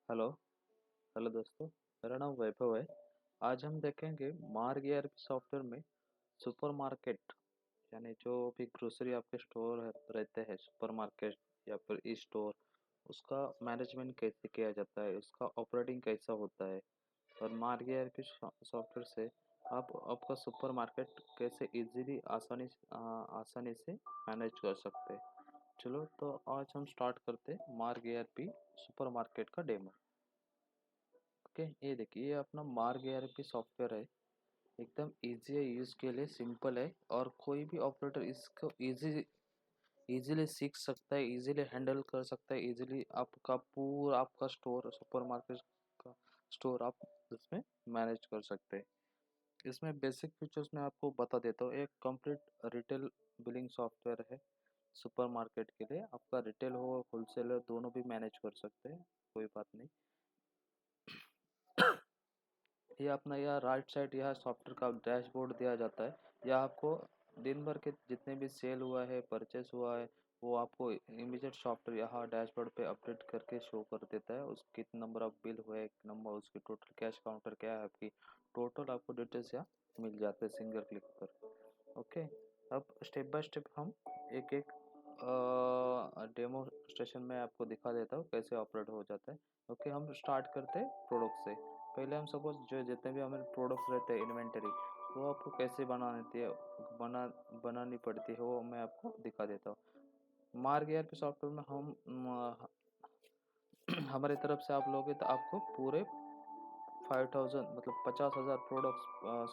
Hello hello दोस्तों। मेरा नाम वैभव है। आज हम देखेंगे मार्ग ईआरपी सॉफ्टवेयर में सुपर मार्केट यानी जो भी ग्रोसरी आपके स्टोर रहते हैं, सुपर मार्केट या फिर ई स्टोर, उसका मैनेजमेंट कैसे किया जाता है, उसका ऑपरेटिंग कैसा होता है। और मार्ग ईआरपी सॉफ्टवेयर से आप आपका सुपर मार्केट कैसे इजीली आसानी से मैनेज कर सकते हैं। चलो तो आज हम स्टार्ट करते हैं मार्ग ईआरपी सुपर मार्केट का डेमो। ओके, ये देखिए, ये अपना मार्ग एआरपी सॉफ्टवेयर है। एकदम इजी है, यूज़ के लिए सिंपल है और कोई भी ऑपरेटर इसको इजीली सीख सकता है, इजीली हैंडल कर सकता है। इजीली आपका पूरा आपका स्टोर, सुपरमार्केट का स्टोर आप इसमें मैनेज कर सकते हैं। इसमें बेसिक फीचर्स मैं आपको बता देता हूँ। एक कंप्लीट रिटेल बिलिंग सॉफ्टवेयर है सुपरमार्केट के लिए। आपका रिटेल हो होलसेल हो, दोनों भी मैनेज कर सकते हैं, कोई बात नहीं। ये अपना यह राइट साइड यह सॉफ्टवेयर का डैशबोर्ड दिया जाता है। यह आपको दिन भर के जितने भी सेल हुआ है, परचेस हुआ है, वो आपको इमीडिएट सॉफ्टवेयर यहाँ डैशबोर्ड पे अपडेट करके शो कर देता है। उस कितने नंबर ऑफ बिल हुए, नंबर उसकी टोटल कैश काउंटर क्या है, आपकी टोटल आपको डिटेल्स यहाँ मिल जाते हैं सिंगल क्लिक पर। ओके, अब स्टेप बाय स्टेप हम एक एक डेमो स्टेशन में आपको दिखा देता हूँ कैसे ऑपरेट हो जाता है। ओके, हम स्टार्ट करते हैं प्रोडक्ट से। पहले हम सपोज जो जितने भी हमारे प्रोडक्ट्स रहते हैं इन्वेंटरी, वो आपको कैसे बनानी पड़ती है, वो मैं आपको दिखा देता हूँ। मार्ग ईआरपी सॉफ्टवेयर में हम हमारी तरफ से आप लोगे तो आपको पूरे 5000 मतलब 50,000 प्रोडक्ट्स,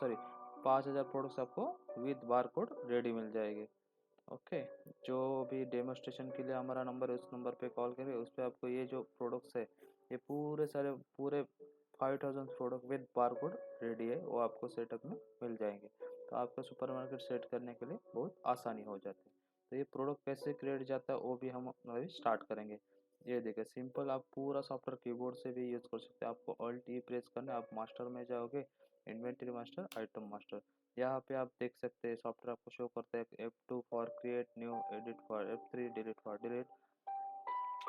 सॉरी 5,000 प्रोडक्ट्स आपको विद बार कोड रेडी मिल जाएंगे। ओके, जो भी डेमोस्ट्रेशन के लिए हमारा नंबर है, उस नंबर पे कॉल करें। उस पर आपको ये जो प्रोडक्ट्स है, ये पूरे सारे पूरे 5000 प्रोडक्ट विद बारकोड रेडी है, वो आपको सेटअप में मिल जाएंगे। तो आपका सुपरमार्केट सेट करने के लिए बहुत आसानी हो जाती है। तो ये प्रोडक्ट कैसे क्रिएट जाता है वो भी हम अभी स्टार्ट करेंगे। ये देखिए, सिंपल, आप पूरा सॉफ्टवेयर कीबोर्ड से भी यूज़ कर सकते हैं। आपको ऑल्ट ई प्रेस करना है, आप मास्टर में जाओगे, इन्वेंटरी मास्टर, आइटम मास्टर। यहाँ पे आप देख सकते हैं सॉफ्टवेयर आपको शो करता है F2 for create new, edit for F3, delete for delete.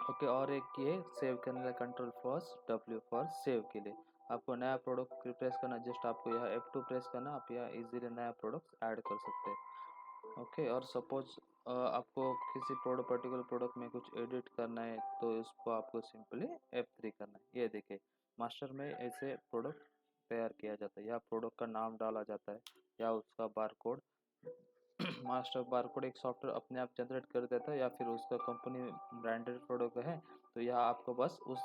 Okay, और एक ये सेव करने का control plus W for save के लिए। आपको नया प्रोडक्ट प्रेस करना, जस्ट आपको यहाँ F2 प्रेस करना, आप यहाँ इजीली नया प्रोडक्ट ऐड कर सकते हैं। ओके, और सपोज आपको किसी प्रोडक्ट पर्टिकुलर प्रोडक्ट में कुछ एडिट करना है, तो इसको आपको सिंपली F3 करना है। ये देखिए, मास्टर में ऐसे प्रोडक्ट तैयार किया जाता है। या प्रोडक्ट का नाम डाला जाता है या उसका बारकोड। मास्टर बारकोड एक सॉफ्टवेयर अपने आप जनरेट कर देता है, या फिर उसका कंपनी ब्रांडेड प्रोडक्ट है तो यह आपको बस उस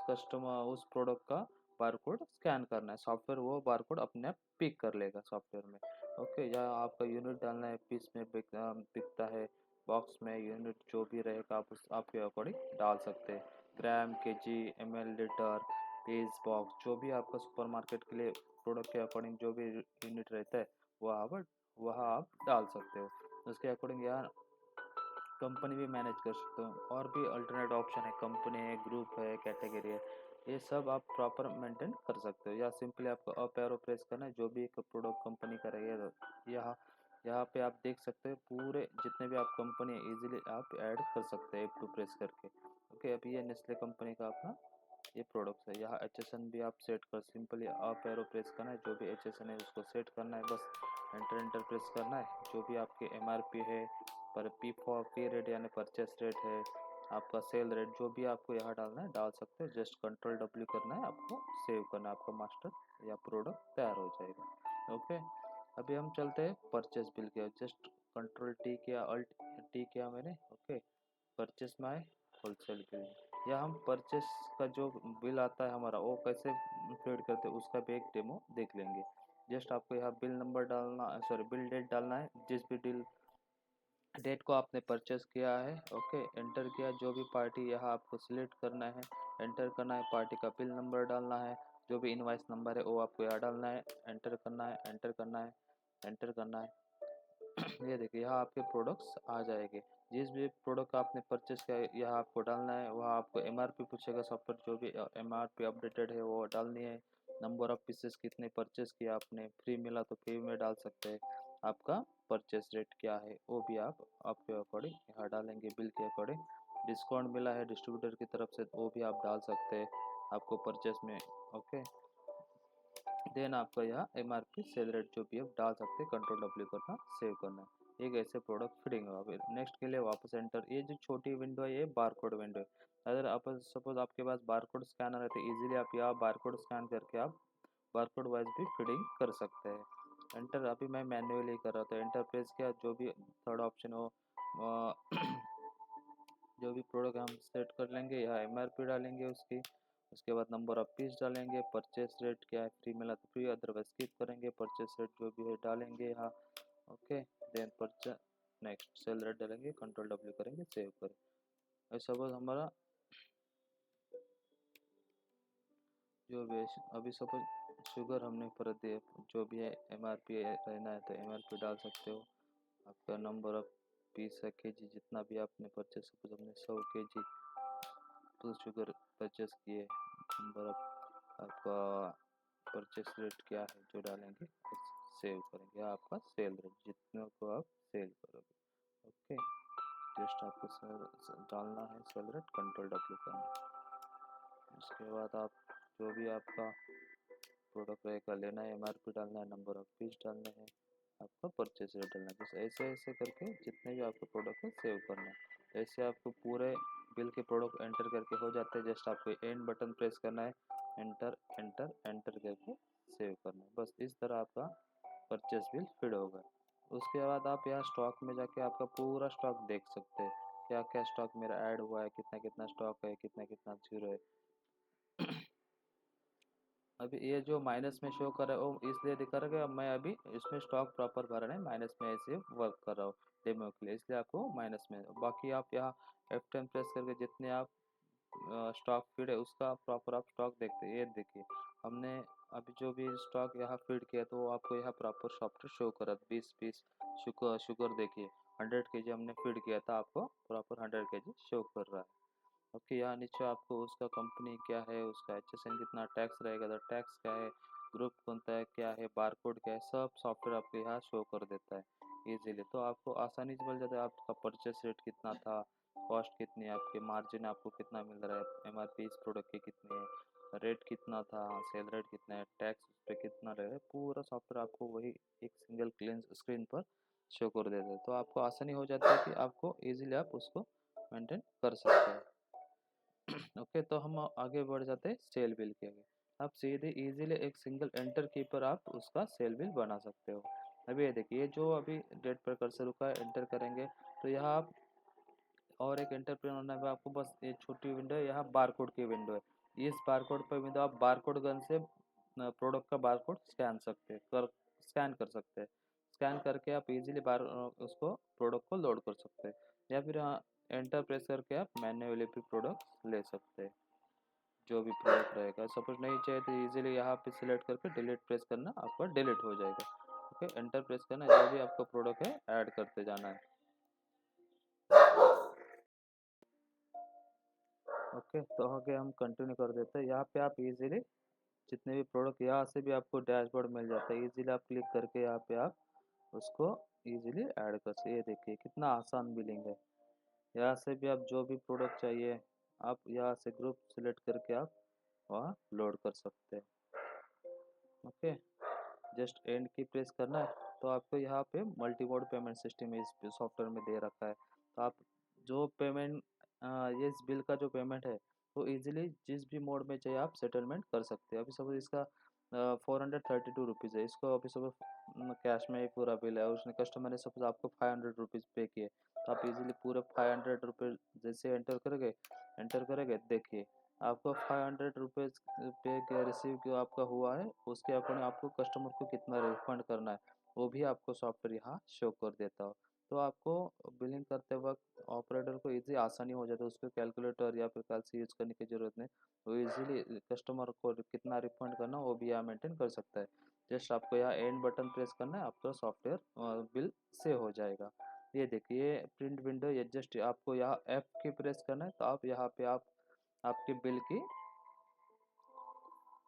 प्रोडक्ट का बारकोड स्कैन करना है। सॉफ्टवेयर वो बारकोड अपने आप पिक कर लेगा सॉफ्टवेयर में। ओके, या आपका यूनिट डालना है, पीस में बिकता है, बॉक्स में यूनिट जो भी रहेगा आप उस आपके अकॉर्डिंग डाल सकते हैं। Gram, KG, ml, litre, piece, box, जो भी आपका सुपरमार्केट के लिए प्रोडक्ट के अकॉर्डिंग जो भी यूनिट रहता है वह आप डाल सकते हो। उसके अकॉर्डिंग यहाँ कंपनी भी मैनेज कर सकते हो। और भी अल्टरनेट ऑप्शन है, कंपनी है, ग्रुप है, कैटेगरी है, ये सब आप प्रॉपर मेंटेन कर सकते हो। या सिंपली आपको अप एरो प्रेस करना है, जो भी एक प्रोडक्ट कंपनी का रहेगा। यहाँ यहाँ पे आप देख सकते हैं पूरे जितने भी आप कंपनी है इजीली आप ऐड कर सकते हैं F2 प्रेस करके। ओके, अभी ये नेस्ले कंपनी का अपना ये प्रोडक्ट्स है। यहाँ HSN भी आप सेट कर, सिंपली अप एरो प्रेस करना है, जो भी HSN है उसको सेट करना है, बस एंटर प्रेस करना है। जो भी आपके MRP है, पर पी रेट यानी परचेस रेट है, आपका सेल रेट, जो भी आपको यहाँ डालना है डाल सकते हो। जस्ट कंट्रोल W करना है, आपको सेव करना है, आपका मास्टर या प्रोडक्ट तैयार हो जाएगा। ओके, अभी हम चलते हैं परचेस बिल के। जस्ट कंट्रोल T किया, अल्ट T किया मैंने। Okay, purchase my wholesale bill, या हम परचेस का जो बिल आता है हमारा वो कैसे क्रिएट करते हैं उसका भी एक डेमो देख लेंगे। जस्ट आपको यहाँ बिल नंबर डालना, सॉरी बिल डेट डालना है, जिस भी डील डेट को आपने परचेस किया है। ओके, एंटर किया, जो भी पार्टी यहाँ आपको सिलेक्ट करना है, एंटर करना है, पार्टी का बिल नंबर डालना है, जो भी इनवाइस नंबर है वो आपको यहाँ डालना है, एंटर करना है, एंटर करना है, एंटर करना है। ये देखिए, यहाँ आपके प्रोडक्ट्स आ जाएंगे। जिस भी प्रोडक्ट आपने परचेस किया है यहाँ आपको डालना है। वहाँ आपको MRP पूछेगा, सॉफ्टवेयर जो भी MRP अपडेटेड है वो डालनी है। नंबर ऑफ पीसेस कितने परचेस किया आपने, फ्री मिला तो फ्री में डाल सकते हैं। आपका परचेस रेट क्या है वो भी आप आपके अकॉर्डिंग यहाँ डालेंगे, बिल के अकॉर्डिंग। डिस्काउंट मिला है डिस्ट्रीब्यूटर की तरफ से, वो भी आप डाल सकते हैं आपको परचेस में। ओके, देन आपका यहाँ MRP सेल रेट जो भी आप डाल सकते हैं, कंट्रोल W करना, सेव करना। एक ऐसे प्रोडक्ट फिटिंग होगा। फिर नेक्स्ट के लिए वापस एंटर। ये जो छोटी विंडो है ये बारकोड विंडो है। अगर आप सपोज आपके पास बारकोड स्कैनर है तो इजीली आप यहाँ बारकोड स्कैन करके आप बारकोड वाइज भी फिटिंग कर सकते हैं। एंटर, अभी मैं मैन्युअली कर रहा था, एंटर प्रेस किया, जो भी थर्ड ऑप्शन हो जो भी प्रोडक्ट हम सेट कर लेंगे, यहाँ MRP डालेंगे उसकी, उसके बाद नंबर ऑफ पीस डालेंगे, परचेस रेट क्या है, फ्री मिला तो फ्री, अदरवाइज स्किप करेंगे, परचेस रेट जो भी है डालेंगे यहाँ। Okay, then purchase, next sale rate डालेंगे, कंट्रोल W करेंगे, सेव करें। सपोज हमारा जो भी अभी सपोज शुगर हमने भर दिए, जो भी है MRP रहना है तो MRP डाल सकते हो। आपका नंबर ऑफ पीस है KG, जितना भी आपने परचेस, सपोज हमने 100 KG तो शुगर परचेस किए, नंबर ऑफ आपका परचेस रेट क्या है जो डालेंगे, सेव करेंगे, आपका सेल रेट जितने को आप सेल करोगे। ओके, जस्ट आपको डालना है सेल रेट, कंट्रोल W करना। उसके बाद आप जो भी आपका प्रोडक्ट रहेगा लेना है, MRP डालना है, नंबर ऑफ पीस डालना है, आपका परचेस रेट डालना है। बस ऐसे ऐसे करके जितने भी आपके प्रोडक्ट है सेव करना है। ऐसे आपको पूरे बिल के प्रोडक्ट एंटर करके हो जाते हैं। जस्ट आपको एंड बटन प्रेस करना है, एंटर एंटर एंटर करके सेव करना है। बस इस तरह आपका परचेस बिल फिड होगा। उसके बाद आप यहाँ स्टॉक में जाके आपका पूरा स्टॉक देख सकते हैं, क्या क्या स्टॉक मेरा ऐड हुआ है, कितना कितना स्टॉक है, कितना कितना जीरो है। अभी ये जो माइनस में शो कर रहा है वो इसलिए दिखा रहा है कि अब मैं अभी इसमें स्टॉक प्रॉपर भरा नहीं, माइनस में ऐसे वर्क कर रहा हूँ डेमो के लिए, इसलिए आपको माइनस में। बाकी आप यहाँ F10 प्रेस करके जितने आप स्टॉक फीड है उसका प्रॉपर आप स्टॉक देखते हैं। ये देखिए हमने अभी जो भी स्टॉक यहाँ फीड किया तो आपको यहाँ प्रॉपर सॉफ्टवेयर शो कर रहा है। 20 पीस शुगर शुगर देखिए 100 kg हमने फीड किया था, आपको प्रॉपर 100 kg शो कर रहा है। ओके, यहाँ नीचे आपको उसका कंपनी क्या है, उसका HSN कितना, टैक्स रहेगा तो टैक्स क्या है, ग्रुप कौन सा है, क्या है, बारकोड क्या है, सब सॉफ्टवेयर आपको यहाँ शो कर देता है इजीली। तो आपको आसानी से मिल जाता है आपका परचेस रेट कितना था, कॉस्ट कितनी है आपके, मार्जिन आपको कितना मिल रहा है, MRP इस प्रोडक्ट के कितने है, रेट कितना था, सेल रेट कितना है, टैक्स उस पर कितना रहेगा, पूरा सॉफ्टवेयर आपको वही एक सिंगल क्लीन स्क्रीन पर शो कर देता है। तो आपको आसानी हो जाती है कि आपको ईजिली आप उसको मेंटेन कर सकते हैं। ओके, तो हम आगे बढ़ जाते हैं सेल बिल के आगे। आप सीधे इजीली एक सिंगल एंटर की पर आप उसका सेल बिल बना सकते हो। अभी ये देखिए जो अभी डेट पर कर्सर रुका है, एंटर करेंगे तो यहाँ आप और एक एंटर पर होना है आपको। बस ये छोटी विंडो है, यहाँ बारकोड की विंडो है। इस बारकोड पर विंडो आप बारकोड गन से प्रोडक्ट का बारकोड स्कैन कर सकते हैं। स्कैन करके आप इजीली बार उसको प्रोडक्ट को लोड कर सकते हैं, या फिर एंटर प्रेस करके आप मैन्युअली भी प्रोडक्ट ले सकते हैं। जो भी प्रोडक्ट रहेगा सपोज नहीं चाहिए तो इजीली यहाँ पे सिलेक्ट करके डिलीट प्रेस करना, आपका डिलीट हो जाएगा। ओके, एंटर प्रेस करना, जो भी आपका प्रोडक्ट है ऐड करते जाना है। ओके, तो आगे हम कंटिन्यू कर देते हैं। यहाँ पे आप इजीली जितने भी प्रोडक्ट, यहाँ से भी आपको डैशबोर्ड मिल जाता है। इजीली आप क्लिक करके यहाँ पे आप उसको इजीली ऐड कर सकते। ये देखिए कितना आसान बिलिंग है। यहाँ से भी आप जो भी प्रोडक्ट चाहिए आप यहाँ से ग्रुप सिलेक्ट करके आप वहाँ लोड कर सकते हैं। ओके, जस्ट एंड की प्रेस करना है तो आपको यहाँ पे मल्टी मोड पेमेंट सिस्टम इस सॉफ्टवेयर में दे रखा है। तो आप जो पेमेंट ये इस बिल का जो पेमेंट है वो इजीली जिस भी मोड में चाहिए आप सेटलमेंट कर सकते हैं। अभी सपोज इसका 432 रुपीज़ है, इसको अभी सपोज कैश में ही पूरा बिल है, उसने कस्टमर ने सपोज आपको 500 रुपीज़ पे किए, तो आप इजीली पूरे 500 रुपीज़ जैसे एंटर करेंगे देखिए आपको 500 रुपीज़ पे क्या रिसीव जो आपका हुआ है उसके अकॉर्डिंग आपको कस्टमर को कितना रिफंड करना है वो भी आपको सॉफ्टवेयर यहाँ शो कर देता हो। तो आपको बिलिंग करते वक्त ऑपरेटर को इजी आसानी हो जाता है, उसको कैलकुलेटर या फिर कैलसी यूज करने की ज़रूरत नहीं। वो इजीली कस्टमर को कितना रिफंड करना वो भी यहाँ मेंटेन कर सकता है। जस्ट आपको यहाँ एंड बटन प्रेस करना है, आपका सॉफ्टवेयर बिल से हो जाएगा। ये देखिए प्रिंट विंडो, ये जस्ट आपको यहाँ ऐप की प्रेस करना है तो आप यहाँ पे आप आपके बिल की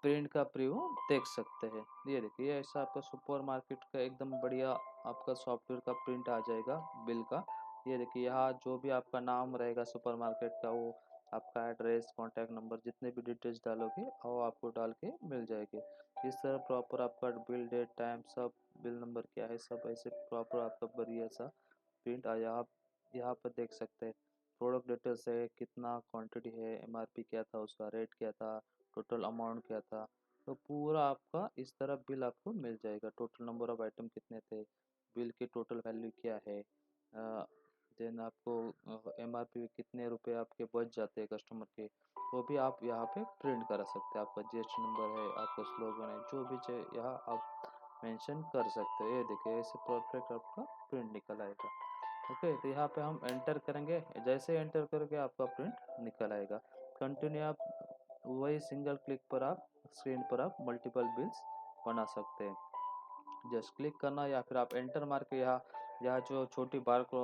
प्रिंट का प्रीव्यू देख सकते हैं। ये देखिए ऐसा आपका सुपर मार्केट का एकदम बढ़िया आपका सॉफ्टवेयर का प्रिंट आ जाएगा बिल का। ये देखिए यहाँ जो भी आपका नाम रहेगा सुपरमार्केट का, वो आपका एड्रेस, कॉन्टैक्ट नंबर, जितने भी डिटेल्स डालोगे वो आपको डाल के मिल जाएगी। इस तरह प्रॉपर आपका बिल डेट टाइम सब, बिल नंबर क्या है सब ऐसे प्रॉपर आपका बढ़िया सा प्रिंट आया। आप यहाँ पर देख सकते हैं प्रोडक्ट डिटेल्स है, कितना क्वांटिटी है, एमआरपी क्या था, उसका रेट क्या था, टोटल अमाउंट क्या था। तो पूरा आपका इस तरह बिल आपको मिल जाएगा। टोटल नंबर ऑफ आइटम कितने थे, बिल की टोटल वैल्यू क्या है, देन आपको एमआरपी कितने रुपए आपके बच जाते हैं कस्टमर के, वो भी आप यहाँ पे प्रिंट करा सकते हैं। आपका जीएसटी नंबर है, आपका स्लोगन है, जो भी चाहिए यहाँ आप मेंशन कर सकते हैं। ये देखिए ऐसे परफेक्ट आपका प्रिंट निकल आएगा। ओके, तो यहाँ पे हम एंटर करेंगे, जैसे एंटर करोगे आपका प्रिंट निकल आएगा। कंटिन्यू आप वही सिंगल क्लिक पर आप स्क्रीन पर आप मल्टीपल बिल्स बना सकते हैं। जस्ट क्लिक करना या फिर आप एंटर मार के यहाँ यहाँ जो छोटी बार को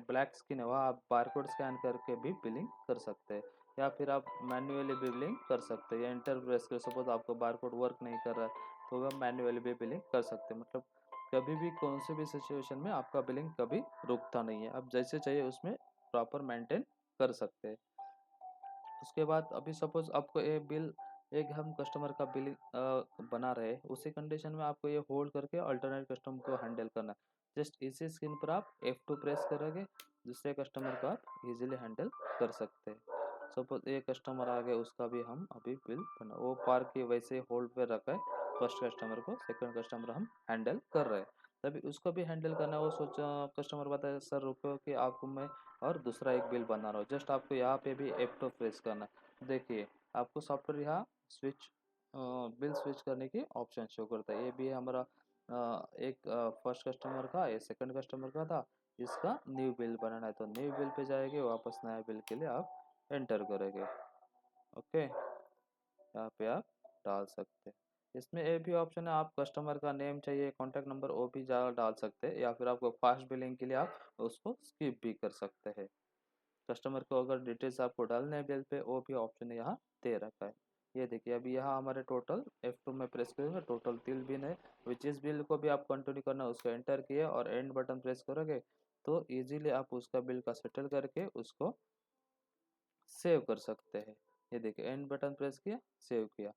ब्लैक स्क्रीन है वहाँ आप बारकोड स्कैन करके भी बिलिंग कर सकते हैं, या फिर आप मैन्युअली भी बिलिंग कर सकते हैं। या एंटर प्रेस कर, सपोज आपका बारकोड वर्क नहीं कर रहा है तो आप मैन्युअली भी बिलिंग कर सकते हैं। मतलब कभी भी कौन से भी सिचुएशन में आपका बिलिंग कभी रुकता नहीं है, आप जैसे चाहिए उसमें प्रॉपर मेंटेन कर सकते हैं। उसके बाद अभी सपोज आपको ये बिल, एक हम कस्टमर का बिल बना रहे हैं, उसी कंडीशन में आपको ये होल्ड करके अल्टरनेट कस्टमर को हैंडल करना है। जस्ट इसी स्क्रीन पर आप F2 प्रेस करोगे, दूसरे कस्टमर को आप इजीली हैंडल कर सकते हैं। सपोज एक कस्टमर आ गया, उसका भी हम अभी बिल बना, वो पार्क के वैसे होल्ड पे रखा है, फर्स्ट कस्टमर को, सेकंड कस्टमर हम हैंडल कर रहे हैं, तभी उसको भी हैंडल करना है। वो सोचा कस्टमर बताया सर रुको कि आपको मैं और दूसरा एक बिल बना रहा हूँ, जस्ट आपको यहाँ पे भी F2 प्रेस करना है। देखिए आपको सॉफ्टवेयर यहाँ स्विच बिल स्विच करने की ऑप्शन शो करता है। ये भी है हमारा एक फर्स्ट कस्टमर का, ये सेकंड कस्टमर का था, इसका न्यू बिल बनाना है, तो न्यू बिल पे जाएंगे, वापस नया बिल के लिए आप एंटर करेंगे। ओके, यहाँ पे आप डाल सकते हैं। इसमें ये भी ऑप्शन है, आप कस्टमर का नेम चाहिए, कॉन्टैक्ट नंबर, वो भी डाल सकते हैं, या फिर आपको फास्ट बिलिंग के लिए आप उसको स्किप भी कर सकते हैं। कस्टमर को अगर डिटेल्स आपको डालने हैं बिल पे, वो भी ऑप्शन यहाँ दे रखा है। ये देखिए अभी यहाँ हमारे टोटल F2 में प्रेस करेंगे, टोटल 3 बिल है, विच इस बिल को भी आप कंटिन्यू करना, उसको एंटर किए और एंड बटन प्रेस करोगे तो इजीली आप उसका बिल का सेटल करके उसको सेव कर सकते हैं। ये देखिए एंड बटन प्रेस किया, सेव किया।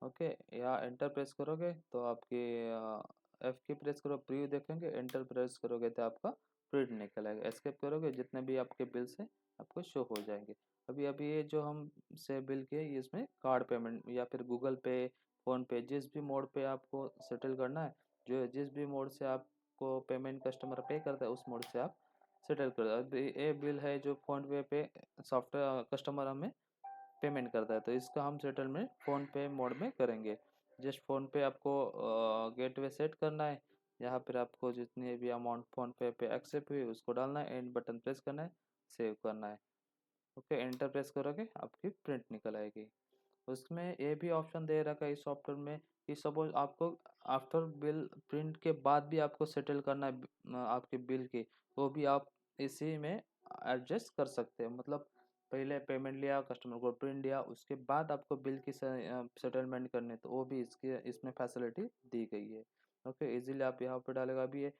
ओके, यहाँ एंटर प्रेस करोगे तो आपकी एफ की प्रेस करो, प्रीव्यू देखेंगे, एंटर प्रेस करोगे तो आपका प्रिंट निकल आएगा। एस्केप करोगे, जितने भी आपके बिल्स हैं आपको शो हो जाएंगे। अभी अभी ये जो हम से बिल किए, ये इसमें कार्ड पेमेंट या फिर गूगल पे, फोन पे, जिस भी मोड पे आपको सेटल करना है, जो जिस भी मोड से आपको पेमेंट कस्टमर पे करता है उस मोड से आप सेटल कर दो। अभी ये बिल है जो फोन पे सॉफ्टवेयर कस्टमर हमें पेमेंट करता है, तो इसका हम सेटलमेंट फ़ोन पे मोड में करेंगे। जस्ट फ़ोन पे आपको गेटवे सेट करना है, यहाँ पर आपको जितनी भी अमाउंट फ़ोन पे एक्सेप्ट हुई उसको डालना है, एंड बटन प्रेस करना है, सेव करना है। ओके, एंटर प्रेस करोगे आपकी प्रिंट निकल आएगी। उसमें ये भी ऑप्शन दे रखा है इस सॉफ्टवेयर में कि सपोज आपको आफ्टर बिल प्रिंट के बाद भी आपको सेटल करना है आपके बिल की, वो भी आप इसी में एडजस्ट कर सकते हैं। मतलब पहले पेमेंट लिया, कस्टमर को प्रिंट दिया, उसके बाद आपको बिल की सेटलमेंट करनी है, तो वो भी इसके इसमें फैसिलिटी दी गई है। ओके, इजीली आप यहाँ पे डालेगा अभी ये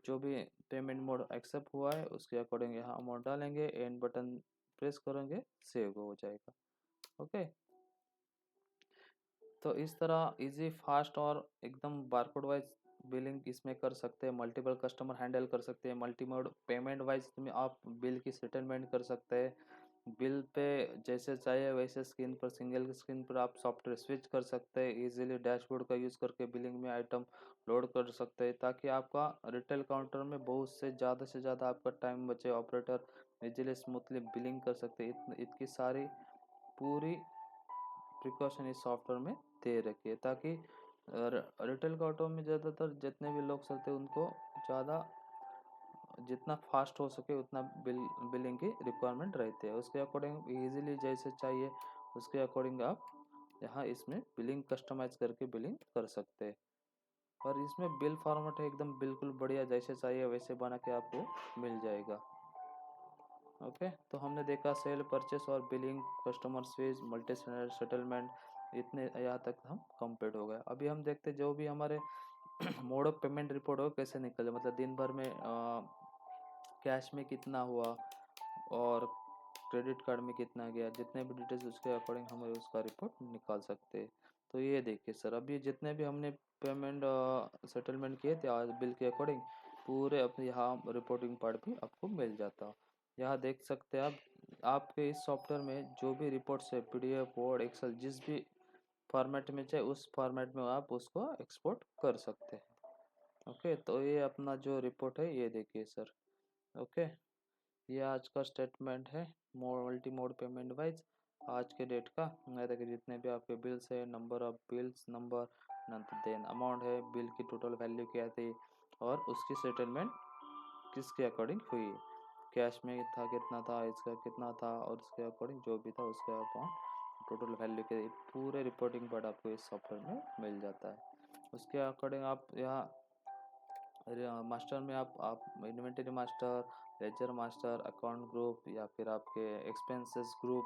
जो भी पेमेंट मोड एक्सेप्ट हुआ है उसके अकॉर्डिंग यहाँ अमाउंट डालेंगे, एंड बटन प्रेस करेंगे, सेव हो जाएगा। ओके, तो इस तरह इजी, फास्ट और एकदम बारकोड वाइज बिलिंग इसमें कर सकते हैं। मल्टीपल कस्टमर हैंडल कर सकते हैं। मल्टी मोड पेमेंट वाइज में आप बिल की सेटलमेंट कर सकते हैं। बिल पे जैसे चाहिए वैसे स्क्रीन पर, सिंगल स्क्रीन पर आप सॉफ्टवेयर स्विच कर सकते हैं। इजीली डैशबोर्ड का यूज़ करके बिलिंग में आइटम लोड कर सकते हैं, ताकि आपका रिटेल काउंटर में बहुत से ज़्यादा आपका टाइम बचे। ऑपरेटर इजीली स्मूथली बिलिंग कर सकते हैं। इतनी सारी पूरी प्रिकॉशन इस सॉफ्टवेयर में दे रखी है, ताकि रिटेल काउंटर में ज़्यादातर जितने भी लोग चलते हैं उनको ज़्यादा जितना फास्ट हो सके उतना बिलिंग की रिक्वायरमेंट रहती है। उसके अकॉर्डिंग इजीली जैसे चाहिए उसके अकॉर्डिंग आप यहाँ इसमें बिलिंग कस्टमाइज करके बिलिंग कर सकते हैं। और इसमें बिल फॉर्मेट है एकदम बिल्कुल बढ़िया, जैसे चाहिए वैसे बना के आपको मिल जाएगा। ओके, तो हमने देखा सेल, परचेस और billing, customer switch, multi settlement, इतने यहाँ तक हम कंप्लीट हो गए। अभी हम देखते जो भी हमारे मोड ऑफ पेमेंट रिपोर्ट हो कैसे निकले, मतलब दिन भर में कैश में कितना हुआ और क्रेडिट कार्ड में कितना गया, जितने भी डिटेल्स उसके अकॉर्डिंग हम उसका रिपोर्ट निकाल सकते हैं। तो ये देखिए सर, अभी जितने भी हमने पेमेंट सेटलमेंट किए थे आज बिल के अकॉर्डिंग, पूरे अपने यहाँ रिपोर्टिंग पार्ट भी आपको मिल जाता। यहाँ देख सकते हैं आप, आपके इस सॉफ्टवेयर में जो भी रिपोर्ट्स है, पीडीएफ, वर्ड, एक्सेल, जिस भी फॉर्मेट में चाहे उस फॉर्मेट में आप उसको एक्सपोर्ट कर सकते हैं। ओके, तो ये अपना जो रिपोर्ट है ये देखिए सर। ओके, ये आज का स्टेटमेंट है मल्टी मोड पेमेंट वाइज, आज के डेट का। मैं देखिए जितने भी आपके बिल्स है, number of bills, number, then amount है, बिल की टोटल वैल्यू क्या थी और उसकी सेटलमेंट किसके अकॉर्डिंग हुई, कैश में था कितना था, इसका कितना था, और उसके अकॉर्डिंग जो भी था उसका अमाउंट, टोटल वैल्यू के पूरे रिपोर्टिंग पार्ट आपको इस सॉफ्टवेयर में मिल जाता है। उसके अकॉर्डिंग आप यहाँ मास्टर में आप inventory master, ledger master, account group, या फिर आपके एक्सपेंसेस ग्रुप,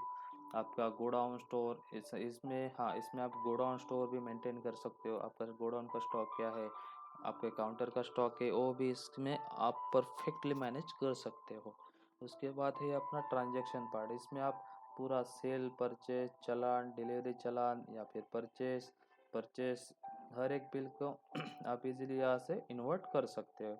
आपका गोडाउन स्टोर, इसमें हाँ, इसमें आप गोडाउन स्टोर भी मेंटेन कर सकते हो। आपका गोडाउन का स्टॉक क्या है, आपके काउंटर का स्टॉक है, वो भी इसमें आप परफेक्टली मैनेज कर सकते हो। उसके बाद है अपना ट्रांजैक्शन पार्ट, इसमें आप पूरा सेल, परचेज, चालान, डिलीवरी चालान, या फिर परचेज परचेस, हर एक बिल को आप इजीली यहाँ से इन्वर्ट कर सकते हो।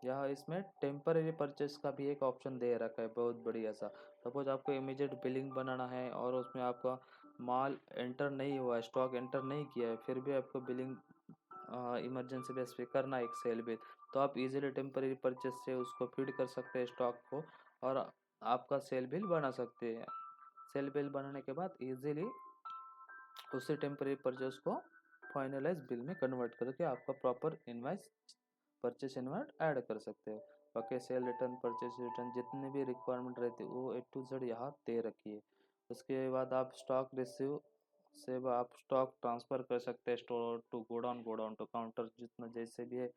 यहाँ इसमें टेम्पररी परचेस का भी एक ऑप्शन दे रखा है, बहुत बढ़िया सा। सपोज आपको इमीडिएट बिलिंग बनाना है और उसमें आपका माल एंटर नहीं हुआ है, स्टॉक एंटर नहीं किया है, फिर भी आपको बिलिंग इमरजेंसी बेस पे करना है एक सेल बिल, तो आप इजीली टेम्पररी परचेस से उसको फीड कर सकते हैं स्टॉक को, और आपका सेल बिल बना सकते हैं। सेल बिल बनाने के बाद इजीली उसी टेम्पररी परचेस को फाइनलाइज बिल में कन्वर्ट करके आपका proper invoice, purchase invoice add कर सकते हो। बाकी सेल रिटर्न, परचेस रिटर्न, जितनी भी रिक्वायरमेंट रहती है वो ए टू जेड यहाँ दे रखी है। उसके बाद आप स्टॉक रिसीव से आप स्टॉक ट्रांसफ़र कर सकते हैं, store to godown, godown to counter, जितना जैसे भी है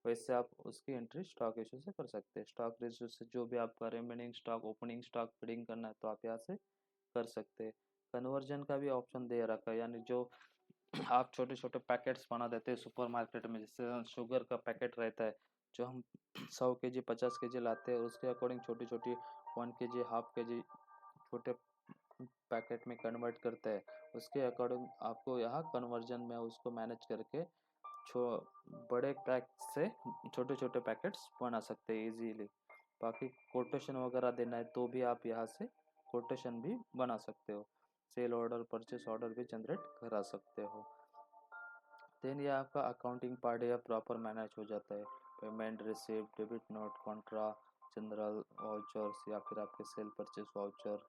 वैसे आप उसकी एंट्री स्टॉक इशू से कर सकते हैं। स्टॉक इशू से जो भी आपका remaining stock, opening stock feeding करना है तो आप यहाँ से कर सकते हैं। कन्वर्जन का भी ऑप्शन दे रखा है, यानी जो आप छोटे छोटे पैकेट्स बना देते हैं सुपर मार्केट में, जैसे शुगर का पैकेट रहता है जो हम 100 kg 50 kg लाते हैं, उसके अकॉर्डिंग छोटी छोटी 1 kg, हाफ kg छोटे पैकेट में कन्वर्ट करते हैं। उसके अकॉर्डिंग आपको यहाँ कन्वर्जन में उसको मैनेज करके छो बड़े पैक से छोटे छोटे पैकेट्स बना सकते हैं इजीली। बाकी कोटेशन वगैरह देना है तो भी आप यहाँ से कोटेशन भी बना सकते हो, सेल ऑर्डर, परचेस ऑर्डर भी जनरेट करा सकते हो। देन ये आपका अकाउंटिंग पार्ट या प्रॉपर मैनेज हो जाता है। Payment, receipt, debit note, Contra, general vouchers, या फिर आपके सेल परचेस वाउचर,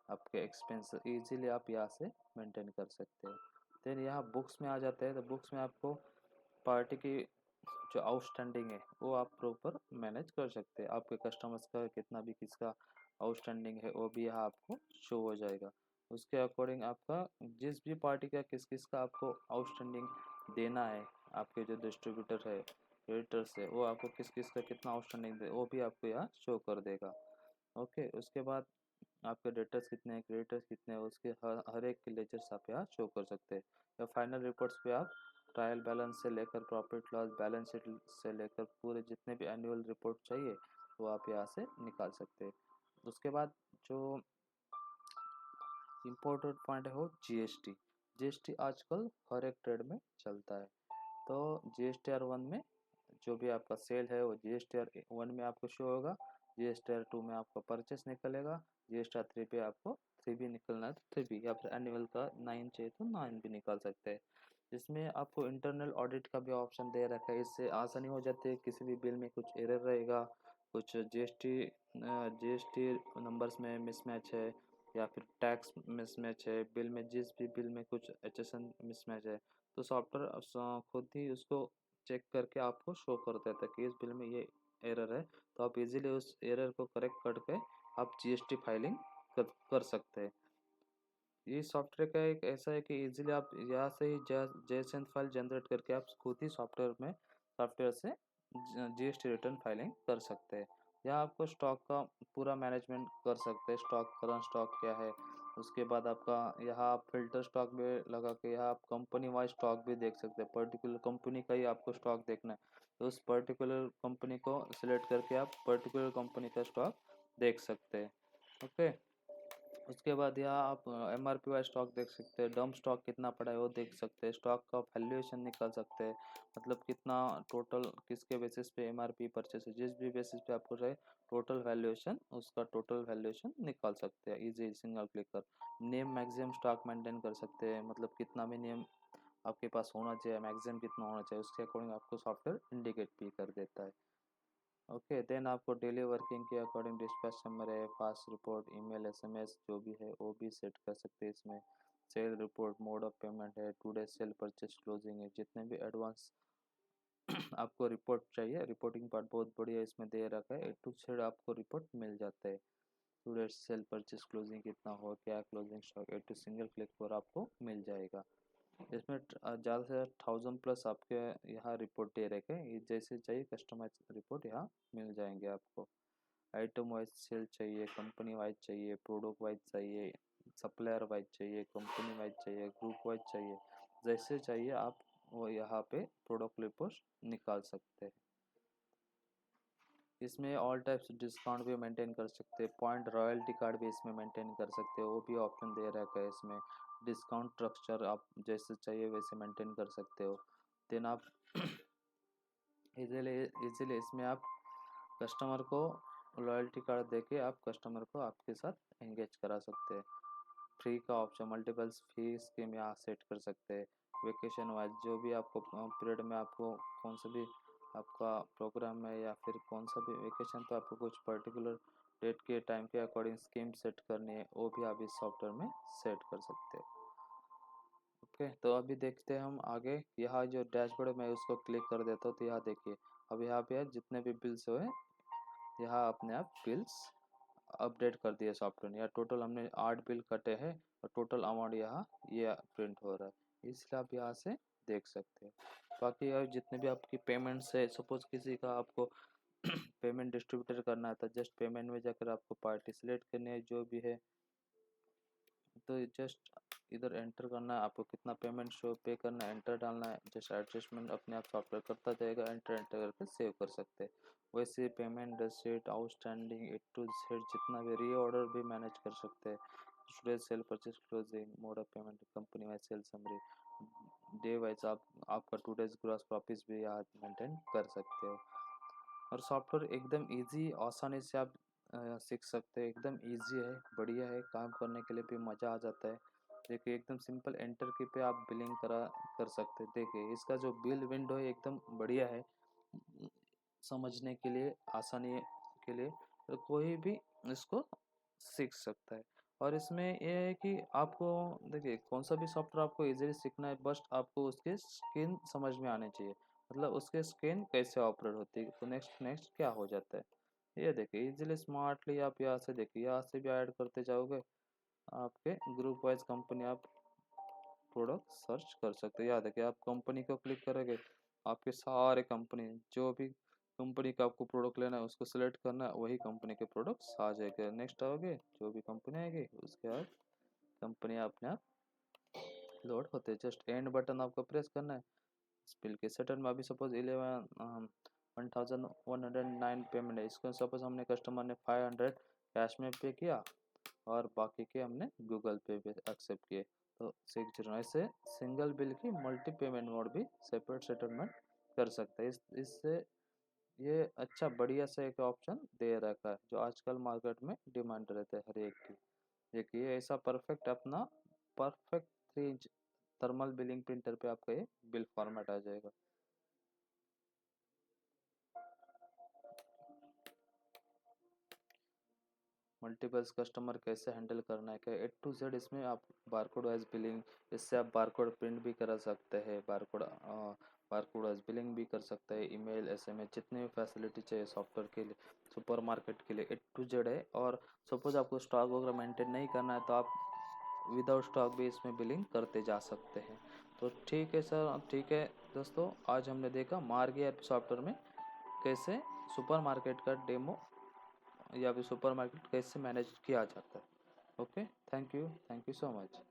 आपके एक्सपेंस इजीली आप यहाँ से मेंटेन कर सकते हो। देन यहाँ बुक्स में आ जाते हैं, तो बुक्स में आपको पार्टी की जो आउटस्टैंडिंग है वो आप प्रॉपर मैनेज कर सकते हैं। आपके कस्टमर्स का कितना भी किसका आउटस्टैंडिंग है वो भी यहाँ आपको शो हो जाएगा। उसके अकॉर्डिंग आपका जिस भी पार्टी का किस किस का आपको आउटस्टैंडिंग देना है, आपके जो डिस्ट्रीब्यूटर है, क्रेडिटर्स है, वो आपको किस किस का कितना आउटस्टैंडिंग दे वो भी आपको यहाँ शो कर देगा। ओके, उसके बाद आपके डेटर्स कितने हैं, क्रेडिटर्स कितने हैं, उसके हर एक के लेजर्स आप यहाँ शो कर सकते हैं। या फाइनल रिपोर्ट्स पे आप ट्रायल बैलेंस से लेकर प्रॉफिट लॉस बैलेंस शीट से लेकर पूरे जितने भी एनुअल रिपोर्ट चाहिए वो आप यहाँ से निकाल सकते हैं। उसके बाद जो इम्पोर्टेंट पॉइंट है वो जीएसटी। जीएसटी आजकल हर एक ट्रेड में चलता है, तो जीएसटीआर 1 में जो भी आपका सेल है वो जीएसटीआर 1 में आपको शो होगा, जीएसटीआर 2 में आपका परचेस निकलेगा, जीएसटीआर 3 पे आपको 3 भी निकलना है तो 3 भी, या फिर एनुअल का 9 चाहिए तो 9 भी निकाल सकते हैं। इसमें आपको इंटरनल ऑडिट का भी ऑप्शन दे रखा है, इससे आसानी हो जाती है। किसी भी बिल में कुछ एरर रहेगा, कुछ जीएसटी नंबर्स में मिसमैच है, या फिर टैक्स मिसमैच है, बिल में जिस भी बिल में कुछ एचएसएन मिसमैच है, तो सॉफ्टवेयर खुद ही उसको चेक करके आपको शो कर देता है कि इस बिल में ये एरर है, तो आप इजीली उस एरर को करेक्ट करके आप जीएसटी फाइलिंग कर सकते हैं। ये सॉफ्टवेयर का एक ऐसा है कि इजीली आप यहाँ से ही जेएसएन फाइल जनरेट करके आप खुद ही सॉफ्टवेयर से जीएसटी रिटर्न फाइलिंग कर सकते हैं। यहाँ आपको स्टॉक का पूरा मैनेजमेंट कर सकते हैं, स्टॉक करंट स्टॉक क्या है। उसके बाद आपका यहाँ आप फिल्टर स्टॉक भी लगा के यहाँ आप कंपनी वाइज स्टॉक भी देख सकते हैं, पर्टिकुलर कंपनी का ही आपको स्टॉक देखना है तो उस पर्टिकुलर कंपनी को सिलेक्ट करके आप पर्टिकुलर कंपनी का स्टॉक देख सकते हैं। ओके, उसके बाद यहाँ आप MRP वाइज स्टॉक देख सकते हैं, डम स्टॉक कितना पड़ा है वो देख सकते हैं, स्टॉक का वैल्यूएशन निकाल सकते हैं, मतलब कितना टोटल किसके बेसिस पे MRP परचेस है, जिस भी बेसिस पे आपको चाहिए टोटल वैल्यूएशन, उसका टोटल वैल्यूएशन निकाल सकते हैं इजी सिंगल क्लिक कर। नेम मैक्सिमम स्टॉक मेंटेन कर सकते हैं, मतलब कितना भी नेम आपके पास होना चाहिए, मैक्सिमम कितना होना चाहिए, उसके अकॉर्डिंग आपको सॉफ्टवेयर इंडिकेट भी कर देता है। ओके, देन आपको डेली वर्किंग के अकॉर्डिंग डिस्पैच समरी है, फास्ट रिपोर्ट, ईमेल, SMS जो भी है वो भी सेट कर सकते हैं इसमें। Sale report, mode of payment है, टुडे सेल परचेज क्लोजिंग है, जितने भी एडवांस आपको रिपोर्ट चाहिए, रिपोर्टिंग पार्ट बहुत बढ़िया इसमें दे रखा है, A to Z आपको रिपोर्ट मिल जाता है। टुडे सेल परचेज क्लोजिंग कितना हो, क्या closing stock, A to single click पर आपको मिल जाएगा। इसमें ज़्यादा से ज़्यादा 1000+ आपके यहाँ रिपोर्ट दे रखे हैं, ये जैसे चाहिए कस्टमाइज रिपोर्ट यहाँ मिल जाएंगे आपको। आइटम वाइज सेल चाहिए, कंपनी वाइज चाहिए, प्रोडक्ट वाइज चाहिए, सप्लायर वाइज चाहिए, कंपनी वाइज चाहिए, ग्रुप वाइज चाहिए, जैसे चाहिए आप वो यहाँ पे प्रोडक्ट रिपोर्ट निकाल सकते हैं। इसमें ऑल टाइप्स डिस्काउंट भी मेंटेन कर सकते हैं, पॉइंट रॉयल्टी कार्ड भी इसमें मेंटेन कर सकते हो, वो भी ऑप्शन दे रखा है इसमें। डिस्काउंट स्ट्रक्चर आप जैसे चाहिए वैसे मेंटेन कर सकते हो। देन आप इजीली इजीली इसमें आप कस्टमर को लॉयल्टी कार्ड देके आप कस्टमर को आपके साथ एंगेज करा सकते हैं। फ्री का ऑप्शन, मल्टीपल्स फी स्कीम यहाँ सेट कर सकते हैं। वेकेशन वाइज जो भी आपको पीरियड में आपको कौन सा भी आपका प्रोग्राम है या फिर कौन सा भी वेकेशन पे आपको कुछ पर्टिकुलर डेट के टाइम के अकॉर्डिंग स्कीम सेट करनी है, वो भी आप इस सॉफ्टवेयर में सेट कर सकते हैं। ओके, तो अभी देखते हैं हम आगे। यहाँ जो डैशबोर्ड मैं उसको क्लिक कर देता हूँ तो यहाँ देखिए, अब यहाँ पे जितने भी बिल्स हुए यहाँ अपने आप बिल्स अपडेट कर दिए सॉफ्टवेयर ने। या टोटल हमने 8 बिल कटे हैं और टोटल अमाउंट यहाँ ये प्रिंट हो रहा है, इसलिए आप यहाँ से देख सकते हैं। बाकी और जितने भी आपकी पेमेंट्स है, सपोज किसी का आपको पेमेंट डिस्ट्रीब्यूटर करना है तो जस्ट पेमेंट में जाकर आपको पार्टी सिलेक्ट करनी है जो भी है, तो जस्ट इधर एंटर करना है, आपको कितना पेमेंट शो पे करना है एंटर डालना है, जस्ट एडजस्टमेंट अपने आप सॉफ्टवेयर करता जाएगा, एंटर एंटर करके सेव कर सकते हैं। वैसे payment receipt, outstanding, A to Z जितना भी रीऑर्डर भी मैनेज कर सकते हैं। Today sale purchase closing, mode of payment, company wise sale summary, day wise आप आपका 2 डेज ग्रॉस प्रॉफिट भी यहाँ मेंटेन कर सकते हो। और सॉफ्टवेयर एकदम इजी आसानी से आप सीख सकते हैं, एकदम इजी है, बढ़िया है, काम करने के लिए भी मज़ा आ जाता है। देखिए एकदम सिंपल एंटर की पे आप बिलिंग कर सकते हैं। देखिए इसका जो बिल विंडो है एकदम बढ़िया है, समझने के लिए आसानी के लिए तो कोई भी इसको सीख सकता है। और इसमें ये है कि आपको देखिए कौन सा भी सॉफ्टवेयर आपको इजीली सीखना है, बस आपको उसके स्किन समझ में आने चाहिए, मतलब उसके स्किन कैसे ऑपरेट होती है, तो नेक्स्ट नेक्स्ट क्या हो जाता है। ये देखिए इजीली स्मार्टली आप यहाँ से देखिए, यहाँ से भी ऐड करते जाओगे, आपके ग्रुप वाइज कंपनी आप प्रोडक्ट सर्च कर सकते हैं। याद है कि आप कंपनी को क्लिक करोगे, आपके सारे कंपनी जो भी कंपनी का आपको प्रोडक्ट लेना है उसको सिलेक्ट करना है, वही कंपनी के प्रोडक्ट्स आ जाएंगे। नेक्स्ट आओगे जो भी कंपनी आएगी उसके बाद कंपनी अपने आप लोड होते हैं, जस्ट एंड बटन आपको प्रेस करना है। बिल के सेटल में अभी सपोज 1109 पेमेंट है, इसको सपोज हमने कस्टमर ने 500 कैश में पे किया और बाकी के हमने गूगल पे पे एक्सेप्ट किए, तो 60 ऐसे सिंगल बिल की मल्टी पेमेंट मोड भी सेपरेट सेटलमेंट कर सकते हैं। इससे ये अच्छा बढ़िया से एक ऑप्शन दे रखा है जो आजकल मार्केट में डिमांड रहता है हर एक की। देखिए ऐसा परफेक्ट अपना perfect 3 inch thermal billing printer पे आपका ये बिल फॉर्मेट आ जाएगा। मल्टीपल्स कस्टमर कैसे हैंडल करना है, क्या A to Z इसमें आप बारकोड वाइज बिलिंग, इससे आप बारकोड प्रिंट भी करा सकते हैं, बारकोड वाइज बिलिंग भी कर सकते हैं, ईमेल, SMS जितने भी फैसिलिटी चाहिए सॉफ्टवेयर के लिए, सुपरमार्केट के लिए A to Z है। और सपोज आपको स्टॉक वगैरह मेंटेन नहीं करना है तो आप विदाउट स्टॉक भी इसमें बिलिंग करते जा सकते हैं। तो ठीक है सर, ठीक है दोस्तों, आज हमने देखा मार्गी ऐप सॉफ्टवेयर में कैसे सुपरमार्केट का डेमो या फिर सुपरमार्केट कैसे मैनेज किया जाता है। Okay, thank you so much.